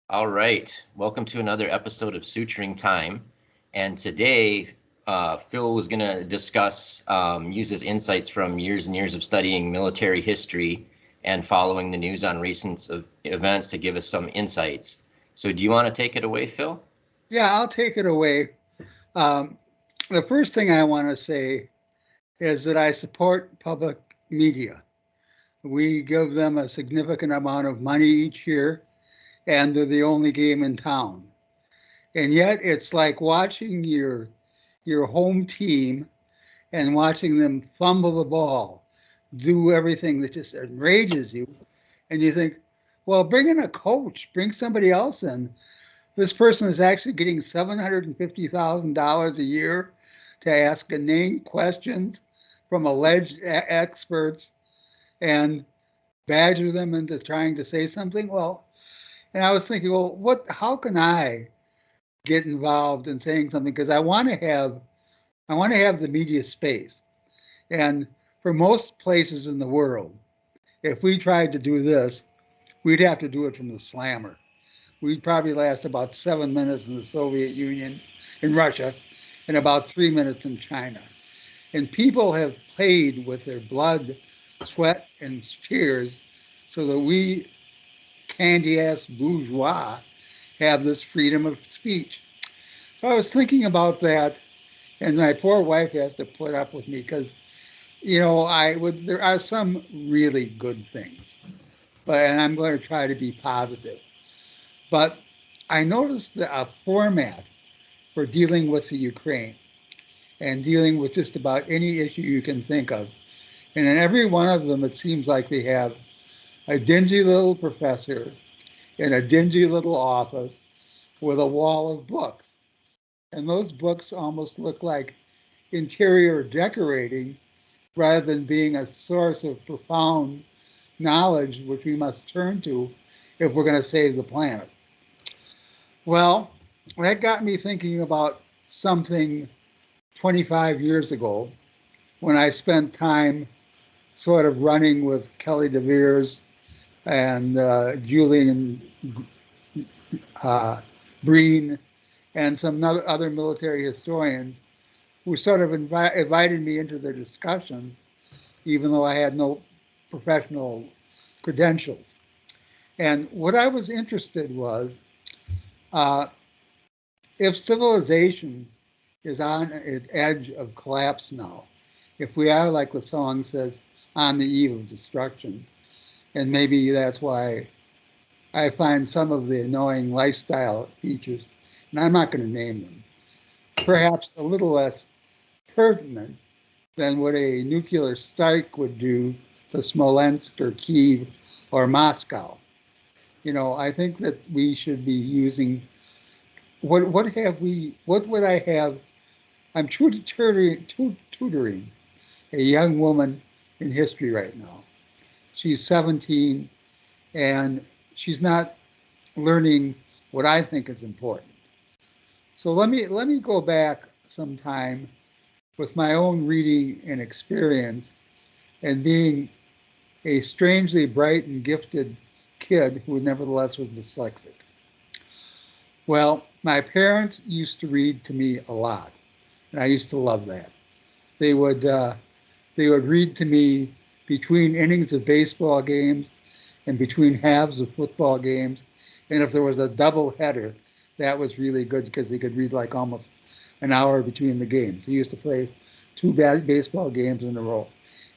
All right, welcome to another episode of Suturing Time. And today, Phil was going to discuss, use his insights from years and years of studying military history and following the news on recent events to give us some insights. So, do you want to take it away, Phil? Yeah, I'll take it away. Um, the first thing I want to say is that I support public media. We give them a significant amount of money each year, and they're the only game in town. And yet, it's like watching your home team and watching them fumble the ball, do everything that just enrages you, and you think, well, bring in a coach, bring somebody else in. This person is actually getting $750,000 a year to ask inane questions from alleged experts and badger them into trying to say something. Well, and I was thinking, well, how can I get involved in saying something? Because I want to have the media space. And for most places in the world, if we tried to do this, we'd have to do it from the slammer. We'd probably last about 7 minutes in the Soviet Union, in Russia, and about 3 minutes in China. And people have played with their blood, sweat, and tears so that we candy ass bourgeois have this freedom of speech. So I was thinking about that, and my poor wife has to put up with me because, there are some really good things, and I'm going to try to be positive. But I noticed a format for dealing with the Ukraine and dealing with just about any issue you can think of. And in every one of them, it seems like they have a dingy little professor in a dingy little office with a wall of books. And those books almost look like interior decorating rather than being a source of profound knowledge, which we must turn to if we're going to save the planet. Well, that got me thinking about something 25 years ago when I spent time sort of running with Kelly DeVeers and Julian Breen and some other military historians who sort of invited me into their discussions, even though I had no professional credentials. And what I was interested was uh, if civilization is on its edge of collapse now, if we are, like the song says, on the eve of destruction, and maybe that's why I find some of the annoying lifestyle features, and I'm not going to name them, perhaps a little less pertinent than what a nuclear strike would do to Smolensk or Kiev or Moscow. I think that we should be using what would I have? I'm tutoring a young woman in history right now. She's 17 and she's not learning what I think is important. So let me go back some time with my own reading and experience and being a strangely bright and gifted kid who nevertheless was dyslexic. Well, my parents used to read to me a lot, and I used to love that. They would uh, they would read to me between innings of baseball games and between halves of football games, and if there was a double header, that was really good because they could read like almost an hour between the games. He used to play two baseball games in a row,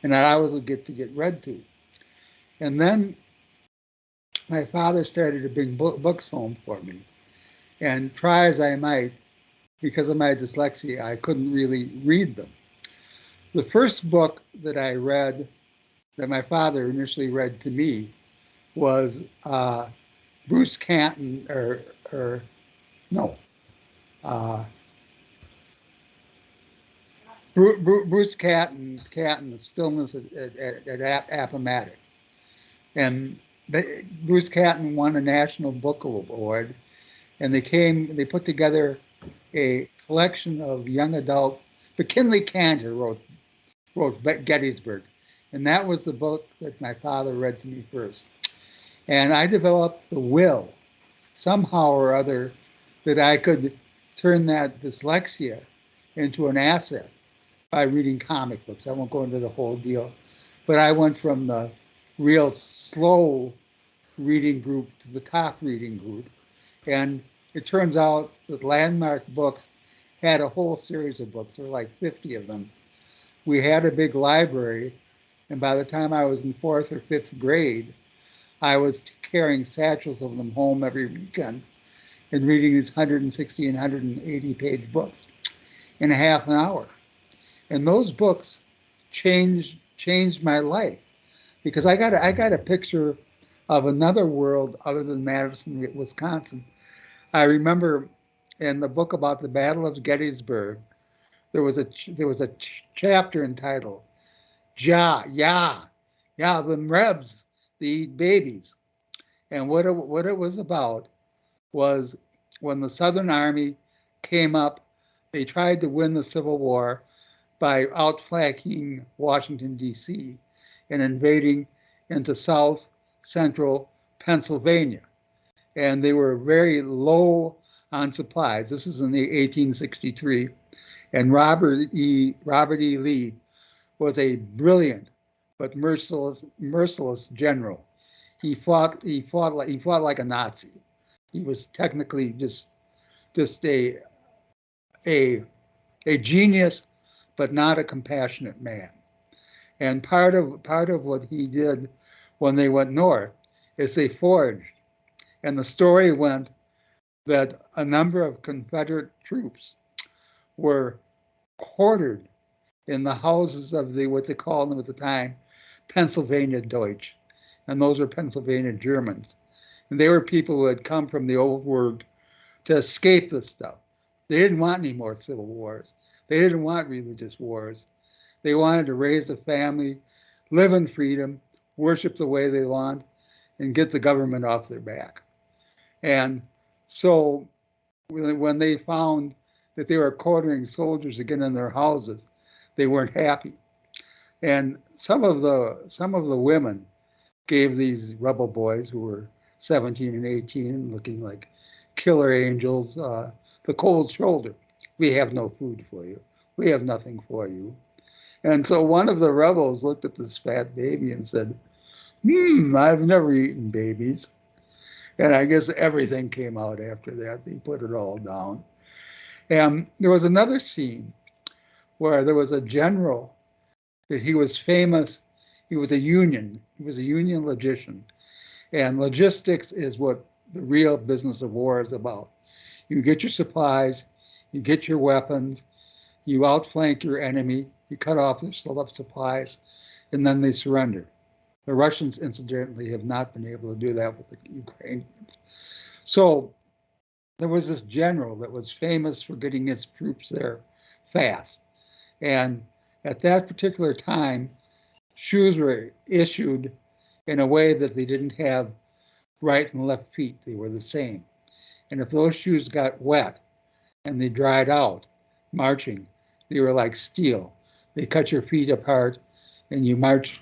and I always would get read to. And then my father started to bring books home for me, and try as I might, because of my dyslexia, I couldn't really read them. The first book that I read, that my father initially read to me, was Bruce Canton, or no, uh, Bruce Catton, The Stillness at Appomattox. And Bruce Catton won a National Book Award, and they put together a collection of young adult. McKinley Cantor wrote Gettysburg, and that was the book that my father read to me first. And I developed the will somehow or other that I could turn that dyslexia into an asset by reading comic books. I won't go into the whole deal, but I went from the real slow reading group to the top reading group. And it turns out that Landmark Books had a whole series of books. There were like 50 of them. We had a big library, and by the time I was in fourth or fifth grade, I was carrying satchels of them home every weekend and reading these 160 and 180 page books in a half an hour. And those books changed my life because I got a picture of another world other than Madison, Wisconsin. I remember in the book about the Battle of Gettysburg, there was a chapter entitled "Ja, Ya, Ya, the Rebs, the babies," and what it was about was when the Southern Army came up, they tried to win the Civil War by outflanking Washington, D.C., and invading into south central Pennsylvania. And they were very low on supplies. This is in the 1863. And Robert E. Lee was a brilliant but merciless general. He fought like a Nazi. He was technically just a a genius, but not a compassionate man. And part of what he did when they went north is they foraged. And the story went that a number of Confederate troops were quartered in the houses of the what they called them at the time Pennsylvania Deutsch, and those were Pennsylvania Germans. And they were people who had come from the old world to escape this stuff. They didn't want any more civil wars. They didn't want religious wars. They wanted to raise a family, live in freedom, worship the way they want, and get the government off their back. And so when they found that they were quartering soldiers again in their houses, they weren't happy. And some of the women gave these rebel boys who were 17 and 18, looking like killer angels, the cold shoulder. We have no food for you. We have nothing for you. And so one of the rebels looked at this fat baby and said, I've never eaten babies. And I guess everything came out after that. They put it all down. And there was another scene where there was a general that he was famous. He was a union logician. And logistics is what the real business of war is about. You get your supplies, you get your weapons, you outflank your enemy, you cut off their supplies, and then they surrender. The Russians, incidentally, have not been able to do that with the Ukrainians. So there was this general that was famous for getting his troops there fast. And at that particular time, shoes were issued in a way that they didn't have right and left feet. They were the same. And if those shoes got wet and they dried out marching, they were like steel. They cut your feet apart and you march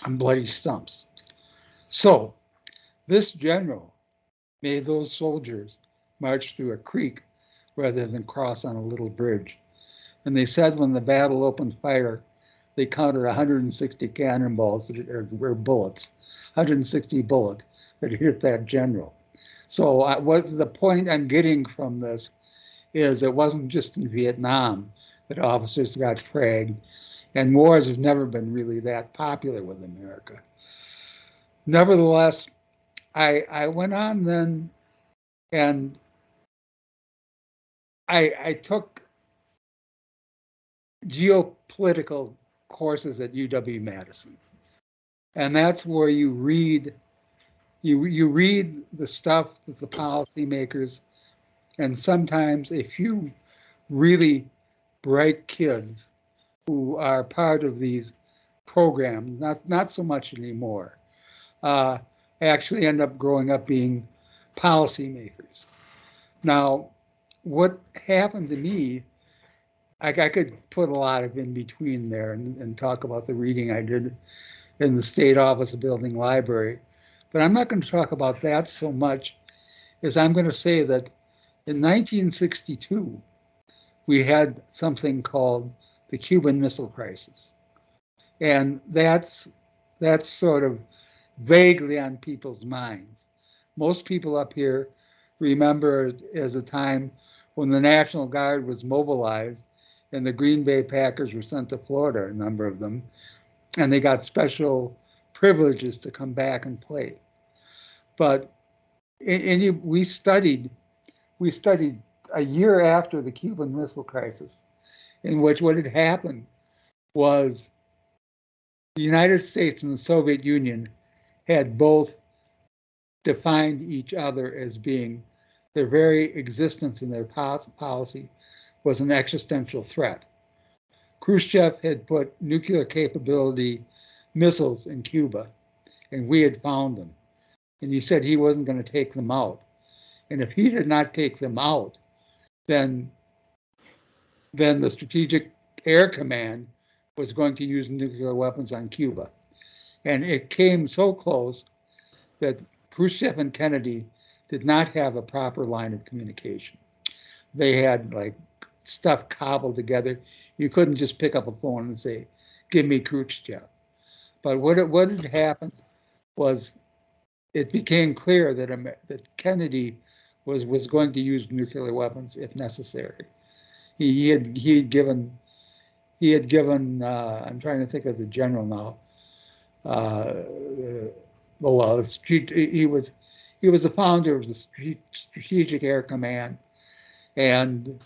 on bloody stumps. So this general made those soldiers march through a creek rather than cross on a little bridge. And they said when the battle opened fire, they counted 160 cannonballs or bullets, 160 bullets that hit that general. So what the point I'm getting from this is it wasn't just in Vietnam that officers got fragged, and wars have never been really that popular with America. Nevertheless, I went on then and I took geopolitical courses at UW-Madison. And that's where you read the stuff that the policymakers and sometimes a few really bright kids who are part of these programs, not so much anymore, actually end up growing up being policymakers. Now, what happened to me, I could put a lot of in between there and talk about the reading I did in the State Office Building Library, but I'm not going to talk about that so much is I'm going to say that in 1962, we had something called the Cuban Missile Crisis. And that's sort of vaguely on people's minds. Most people up here remember it as a time when the National Guard was mobilized and the Green Bay Packers were sent to Florida, a number of them, and they got special privileges to come back and play. But we studied a year after the Cuban Missile Crisis, in which what had happened was the United States and the Soviet Union had both defined each other as being their very existence and their policy was an existential threat. Khrushchev had put nuclear capability missiles in Cuba, and we had found them. And he said he wasn't going to take them out. And if he did not take them out, then the Strategic Air Command was going to use nuclear weapons on Cuba. And it came so close that Khrushchev and Kennedy did not have a proper line of communication. They had like stuff cobbled together. You couldn't just pick up a phone and say, "Give me Khrushchev." But what had happened was it became clear that Kennedy was going to use nuclear weapons if necessary. He had given I'm trying to think of the general now. Oh well, he was the founder of the Strategic Air Command, and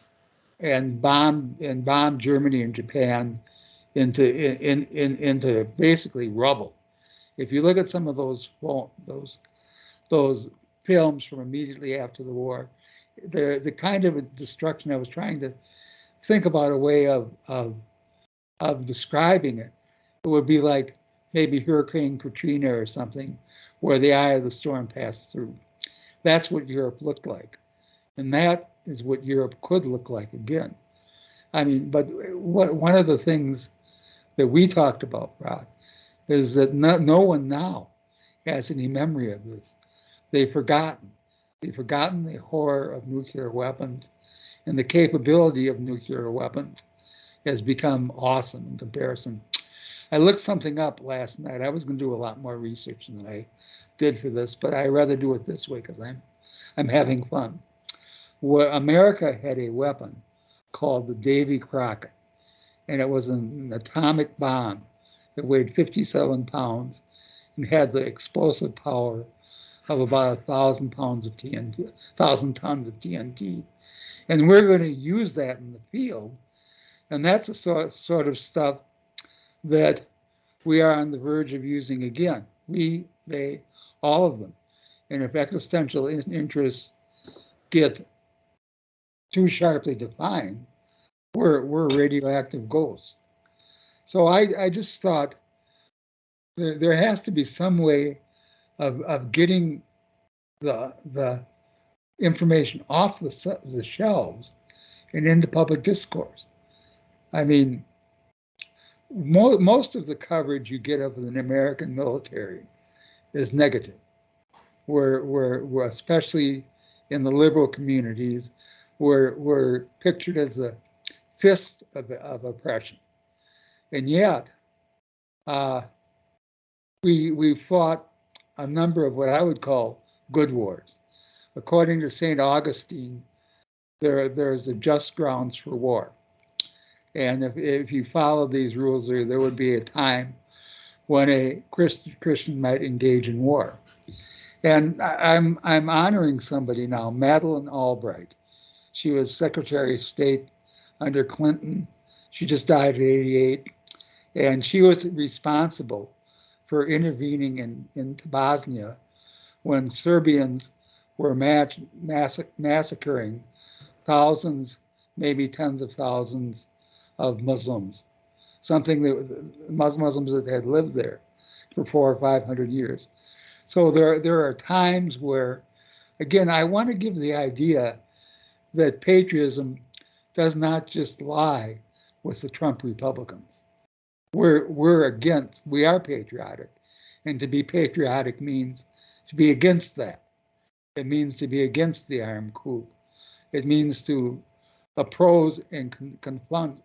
bombed Germany and Japan into basically rubble. If you look at some of those films from immediately after the war, the kind of destruction, I was trying to think about a way of describing it. It would be like maybe Hurricane Katrina or something, where the eye of the storm passed through. That's what Europe looked like. And that is what Europe could look like again. I mean, but one of the things that we talked about, Rod, is that no one now has any memory of this. They've forgotten. They've forgotten the horror of nuclear weapons, and the capability of nuclear weapons has become awesome in comparison. I looked something up last night. I was going to do a lot more research than I did for this, but I'd rather do it this way because I'm having fun. Where America had a weapon called the Davy Crockett, and it was an atomic bomb that weighed 57 pounds and had the explosive power of about 1,000 pounds of TNT, 1,000 tons of TNT. And we're going to use that in the field. And that's the sort of stuff that we are on the verge of using again. We, they, all of them. And if existential interests get too sharply defined, we're radioactive ghosts. So I just thought there has to be some way of getting the information off the shelves and into public discourse. I mean, most of the coverage you get of the American military is negative. We're especially in the liberal communities, we're pictured as the fist of oppression, and yet we fought a number of what I would call good wars. According to St. Augustine, there's a just grounds for war. And if you follow these rules, there would be a time when a Christian might engage in war. And I'm honoring somebody now, Madeleine Albright. She was Secretary of State under Clinton. She just died at 88. And she was responsible for intervening in Bosnia when Serbians were massacring thousands, maybe tens of thousands of Muslims, something that Muslims that had lived there for 400 or 500 years. So there are times where, again, I want to give the idea that patriotism does not just lie with the Trump Republicans. We are patriotic, and to be patriotic means to be against that. It means to be against the armed coup. It means to oppose and confront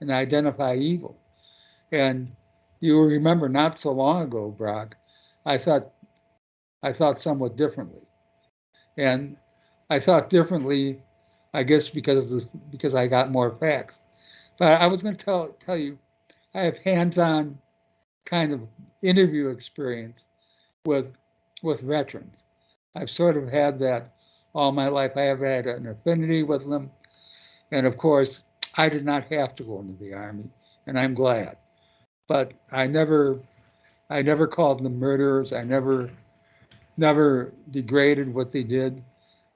and identify evil. And you remember not so long ago, Brock, I thought I thought somewhat differently. And I thought differently, I guess because I got more facts. But I was going to tell you, I have hands-on kind of interview experience with with veterans. I've sort of had that all my life. I have had an affinity with them, and of course, I did not have to go into the army, and I'm glad. But I never called them murderers. I never degraded what they did.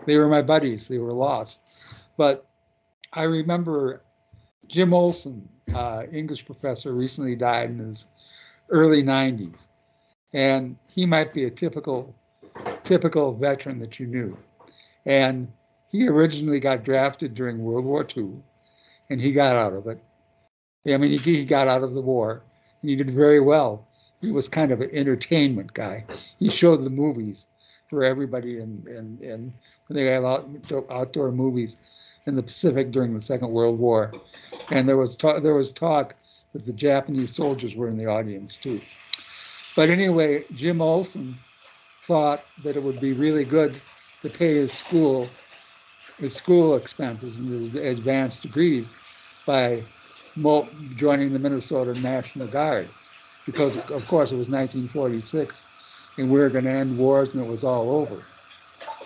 They were my buddies. They were lost. But I remember Jim Olson, English professor, recently died in his early 90s, and he might be a typical veteran that you knew. And he originally got drafted during World War II, and he got out of it. I mean, he got out of the war, and he did very well. He was kind of an entertainment guy. He showed the movies for everybody, and when they have outdoor movies in the Pacific during the Second World War, and there was talk that the Japanese soldiers were in the audience too. But anyway, Jim Olson thought that it would be really good to pay his school expenses and his advanced degrees by joining the Minnesota National Guard, because of course it was 1946 and we were going to end wars and it was all over.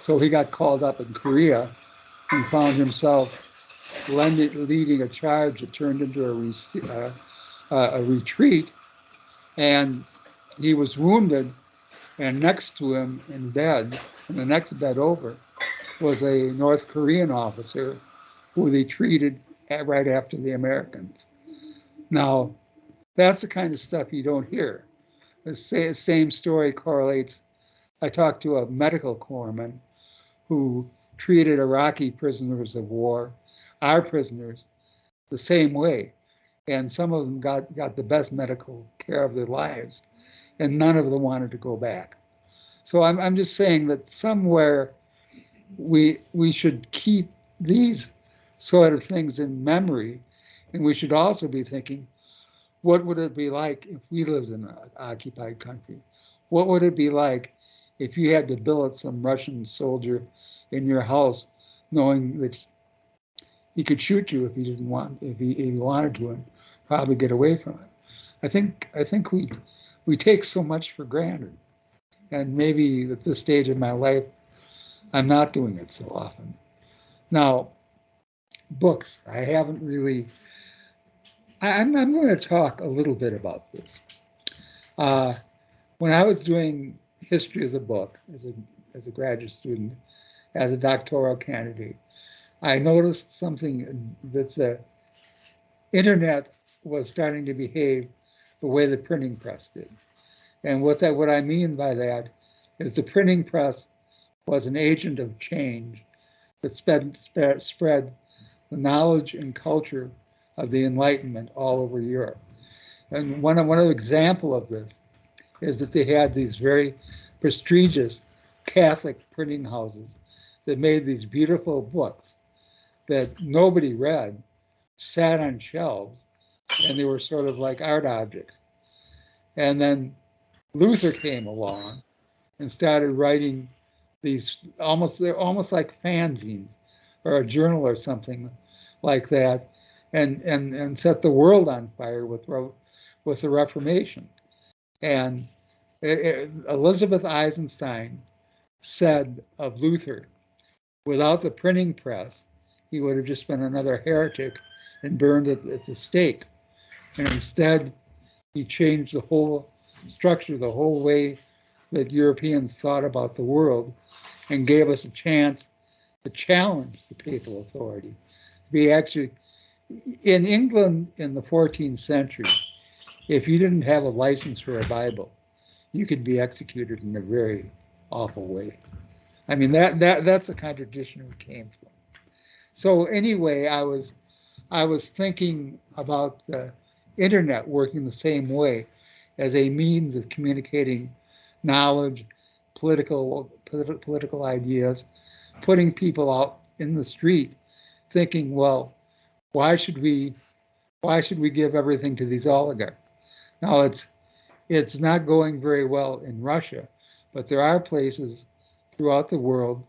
So he got called up in Korea and found himself leading a charge that turned into a retreat, and he was wounded, and next to him in bed, in the next bed over, was a North Korean officer who they treated right after the Americans. Now, that's the kind of stuff you don't hear. The same story correlates. I talked to a medical corpsman who treated Iraqi prisoners of war, our prisoners, the same way. And some of them got the best medical care of their lives, and none of them wanted to go back. So I'm just saying that somewhere we should keep these sort of things in memory, and we should also be thinking, what would it be like if we lived in an occupied country? What would it be like if you had to billet some Russian soldier in your house, knowing that he could shoot you if he didn't want, if he wanted to, and probably get away from it? I think we take so much for granted, and maybe at this stage of my life, I'm not doing it so often. Now, books. I haven't really. I'm going to talk a little bit about this. Uh, when I was doing history of the book as a graduate student, as a doctoral candidate, I noticed something that the internet was starting to behave the way the printing press did. And what I mean by that is the printing press was an agent of change that spread the knowledge and culture of the Enlightenment all over Europe. And one of the example of this is that they had these very prestigious Catholic printing houses that made these beautiful books that nobody read, sat on shelves, and they were sort of like art objects. And then Luther came along and started writing these they're almost like fanzines or a journal or something like that, and set the world on fire with the Reformation. And Elizabeth Eisenstein said of Luther, without the printing press, he would have just been another heretic and burned at the stake. And instead, he changed the whole structure, the whole way that Europeans thought about the world, and gave us a chance to challenge the papal authority. We actually, in England in the 14th century, if you didn't have a license for a Bible, you could be executed in a very awful way. I mean, that's the kind of tradition we came from. So anyway, I was thinking about the internet working the same way as a means of communicating knowledge, political political ideas, putting people out in the street thinking, well, why should we give everything to these oligarchs? Now it's not going very well in Russia, but there are places throughout the world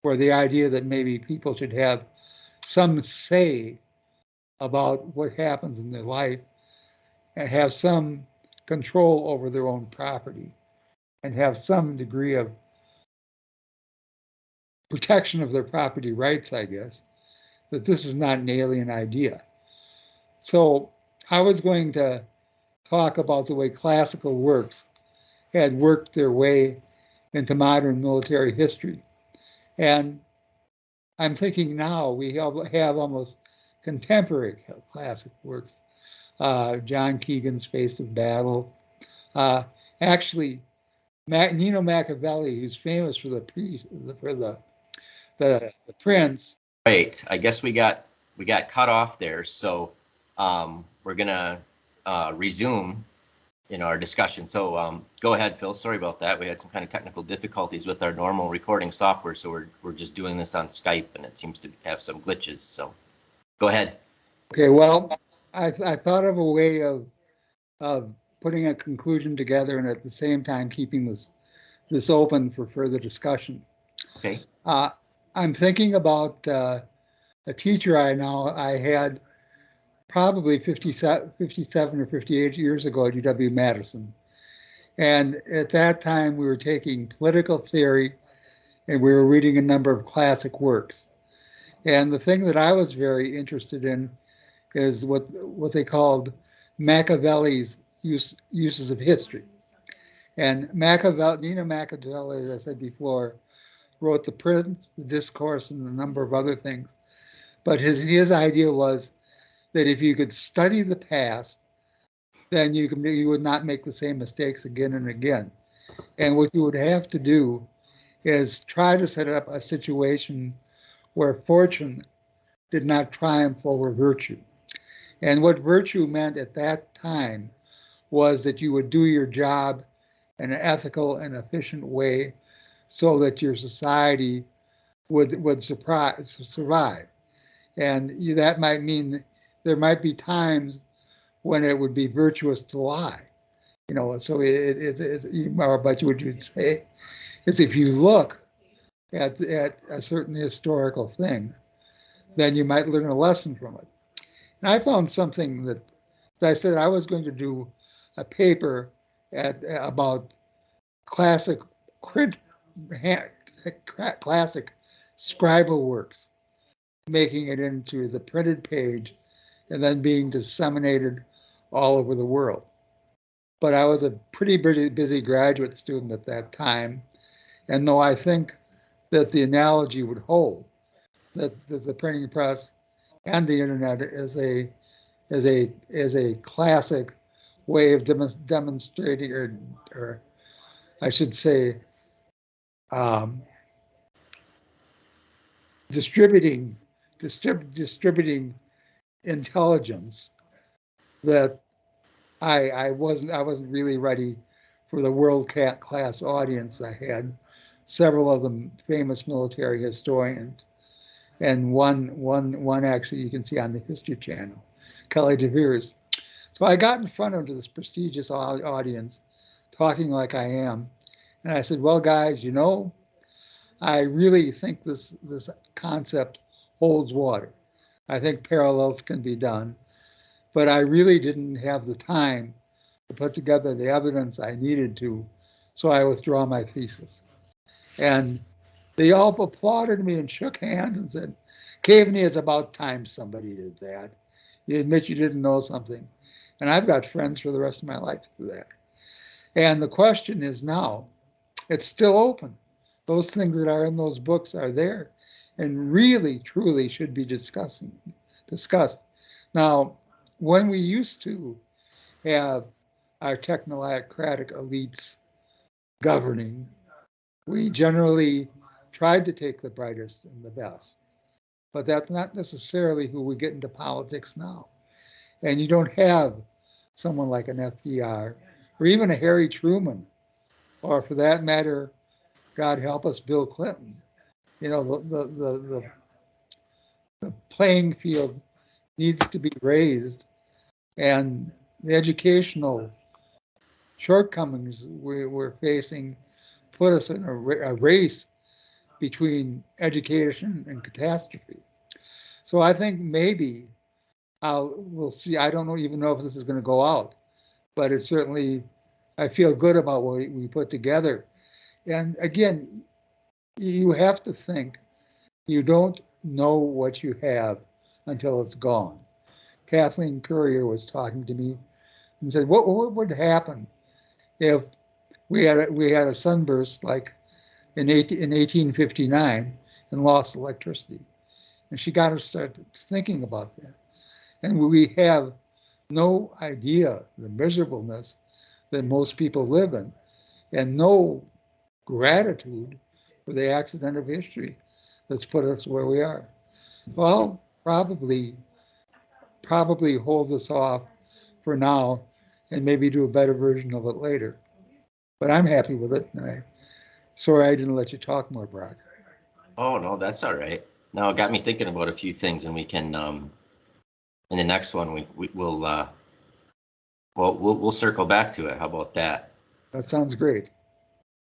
where the idea that maybe people should have some say about what happens in their life and have some control over their own property and have some degree of protection of their property rights, I guess, that this is not an alien idea. So I was going to talk about the way classical works had worked their way into modern military history. And I'm thinking now we have almost contemporary classic works. John Keegan's Face of Battle. Actually, Nino Machiavelli, who's famous for the prince. Right. I guess we got cut off there, so we're gonna resume our discussion. So go ahead, Phil. Sorry about that. We had some kind of technical difficulties with our normal recording software, so we're just doing this on Skype, and it seems to have some glitches. So go ahead. Okay. Well, I thought of a way of putting a conclusion together, and at the same time keeping this open for further discussion. Okay. I'm thinking about a teacher I had probably 57 or 58 years ago at UW-Madison. And at that time, we were taking political theory and we were reading a number of classic works. And the thing that I was very interested in is what they called Machiavelli's uses of history. And Nino Machiavelli, as I said before, wrote The Prince, The Discourse, and a number of other things. But his idea was that if you could study the past, then you would not make the same mistakes again and again. And what you would have to do is try to set up a situation where fortune did not triumph over virtue. And what virtue meant at that time was that you would do your job in an ethical and efficient way so that your society would survive. And that might mean there might be times when it would be virtuous to lie. So but what you'd say is if you look at a certain historical thing, then you might learn a lesson from it. And I found something that, as I said, I was going to do a paper about classic scribal works, making it into the printed page and then being disseminated all over the world. But I was a pretty busy graduate student at that time. And though I think that the analogy would hold, that the printing press and the internet is a classic way of demonstrating, or I should say, distributing intelligence, that I wasn't really ready for the world class audience. I had several of them famous military historians, and one actually you can see on the History Channel, Kelly DeVeers. So I got in front of this prestigious audience, talking like I am, and I said, "Well, guys, I really think this concept holds water. I think parallels can be done, but I really didn't have the time to put together the evidence I needed to, so I withdraw my thesis." And they all applauded me and shook hands and said, "Caveney, it's about time somebody did that. You admit you didn't know something." And I've got friends for the rest of my life to do that. And the question is now, it's still open. Those things that are in those books are there and really, truly should be discussed. Now, when we used to have our technocratic elites governing, we generally tried to take the brightest and the best. But that's not necessarily who we get into politics now. And you don't have someone like an FDR or even a Harry Truman, or for that matter, God help us, Bill Clinton. You know, the playing field needs to be raised, and the educational shortcomings we're facing put us in a race between education and catastrophe. So I think maybe we'll see. I don't even know if this is going to go out, but it's certainly, I feel good about what we put together. And again, you have to think you don't know what you have until it's gone. Kathleen Courier was talking to me and said, what would happen if we had a sunburst like in 1859 and lost electricity? And she got to start thinking about that. And we have no idea the miserableness that most people live in, and no gratitude for the accident of history that's put us where we are. Well, probably hold this off for now and maybe do a better version of it later. But I'm happy with it. And sorry I didn't let you talk more, Brock. Oh, no, that's all right. Now it got me thinking about a few things, and we can in the next one we'll circle back to it. How about that? That sounds great.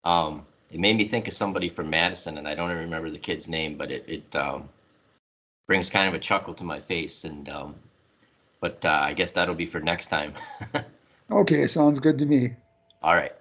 It made me think of somebody from Madison, and I don't even remember the kid's name, but it brings kind of a chuckle to my face. And but I guess that'll be for next time. Okay, sounds good to me. All right.